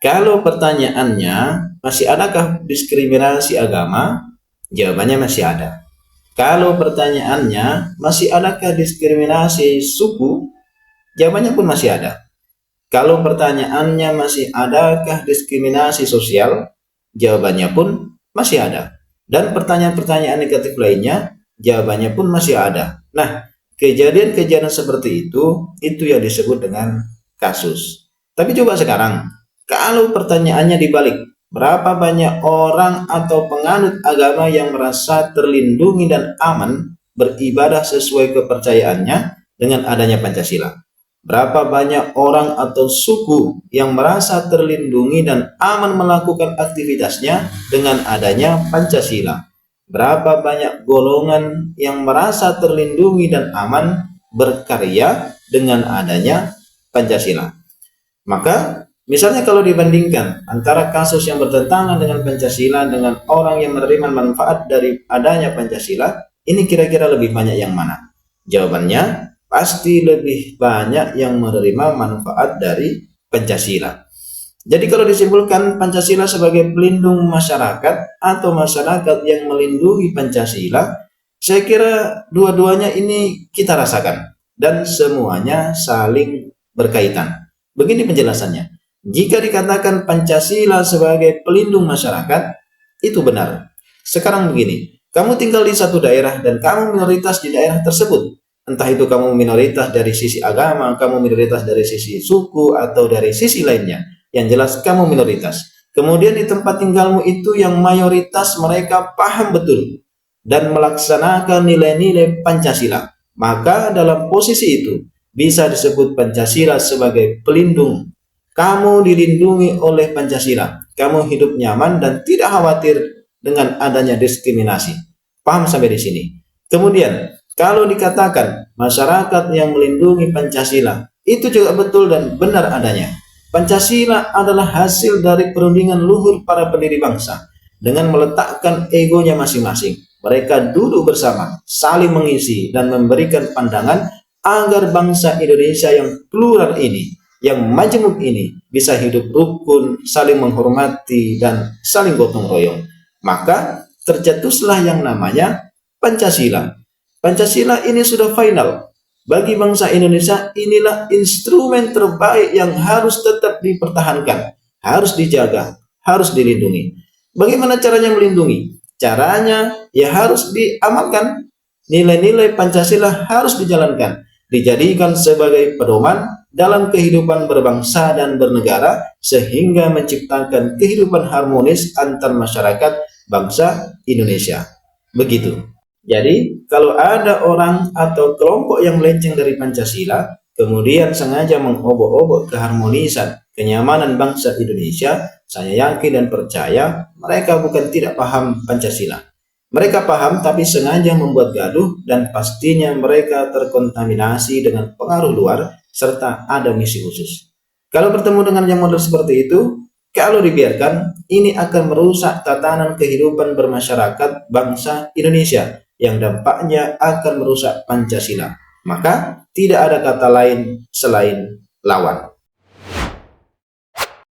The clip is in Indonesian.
Kalau pertanyaannya masih adakah diskriminasi agama? Jawabannya masih ada. Kalau pertanyaannya masih adakah diskriminasi suku? Jawabannya pun masih ada. Kalau pertanyaannya masih adakah diskriminasi sosial? Jawabannya pun masih ada. Dan pertanyaan-pertanyaan negatif lainnya, jawabannya pun masih ada. Nah, kejadian-kejadian seperti itu yang disebut dengan kasus. Tapi coba sekarang, kalau pertanyaannya dibalik, berapa banyak orang atau penganut agama yang merasa terlindungi dan aman beribadah sesuai kepercayaannya dengan adanya Pancasila? Berapa banyak orang atau suku yang merasa terlindungi dan aman melakukan aktivitasnya dengan adanya Pancasila? Berapa banyak golongan yang merasa terlindungi dan aman berkarya dengan adanya Pancasila? Maka, misalnya kalau dibandingkan antara kasus yang bertentangan dengan Pancasila dengan orang yang menerima manfaat dari adanya Pancasila, ini kira-kira lebih banyak yang mana? Jawabannya, pasti lebih banyak yang menerima manfaat dari Pancasila. Jadi kalau disimpulkan Pancasila sebagai pelindung masyarakat atau masyarakat yang melindungi Pancasila, saya kira dua-duanya ini kita rasakan dan semuanya saling berkaitan. Begini penjelasannya. Jika dikatakan Pancasila sebagai pelindung masyarakat, itu benar. Sekarang begini, kamu tinggal di satu daerah dan kamu minoritas di daerah tersebut. Entah itu kamu minoritas dari sisi agama, kamu minoritas dari sisi suku, atau dari sisi lainnya. Yang jelas kamu minoritas. Kemudian di tempat tinggalmu itu yang mayoritas mereka paham betul dan melaksanakan nilai-nilai Pancasila. Maka dalam posisi itu bisa disebut Pancasila sebagai pelindung. Kamu dilindungi oleh Pancasila. Kamu hidup nyaman dan tidak khawatir dengan adanya diskriminasi. Paham sampai di sini? Kemudian, kalau dikatakan masyarakat yang melindungi Pancasila, itu juga betul dan benar adanya. Pancasila adalah hasil dari perundingan luhur para pendiri bangsa. Dengan meletakkan egonya masing-masing, mereka duduk bersama, saling mengisi dan memberikan pandangan agar bangsa Indonesia yang plural ini, yang majemuk ini, bisa hidup rukun, saling menghormati, dan saling gotong royong. Maka tercetuslah yang namanya Pancasila. Pancasila ini sudah final. Bagi bangsa Indonesia, inilah instrumen terbaik yang harus tetap dipertahankan, harus dijaga, harus dilindungi. Bagaimana caranya melindungi? Caranya ya harus diamalkan. Nilai-nilai Pancasila harus dijalankan, dijadikan sebagai pedoman dalam kehidupan berbangsa dan bernegara, sehingga menciptakan kehidupan harmonis antar masyarakat bangsa Indonesia. Begitu. Jadi, kalau ada orang atau kelompok yang melenceng dari Pancasila, kemudian sengaja mengobok-obok keharmonisan, kenyamanan bangsa Indonesia, saya yakin dan percaya mereka bukan tidak paham Pancasila. Mereka paham tapi sengaja membuat gaduh dan pastinya mereka terkontaminasi dengan pengaruh luar serta ada misi khusus. Kalau bertemu dengan yang model seperti itu, kalau dibiarkan, ini akan merusak tatanan kehidupan bermasyarakat bangsa Indonesia yang dampaknya akan merusak Pancasila. Maka tidak ada kata lain selain lawan.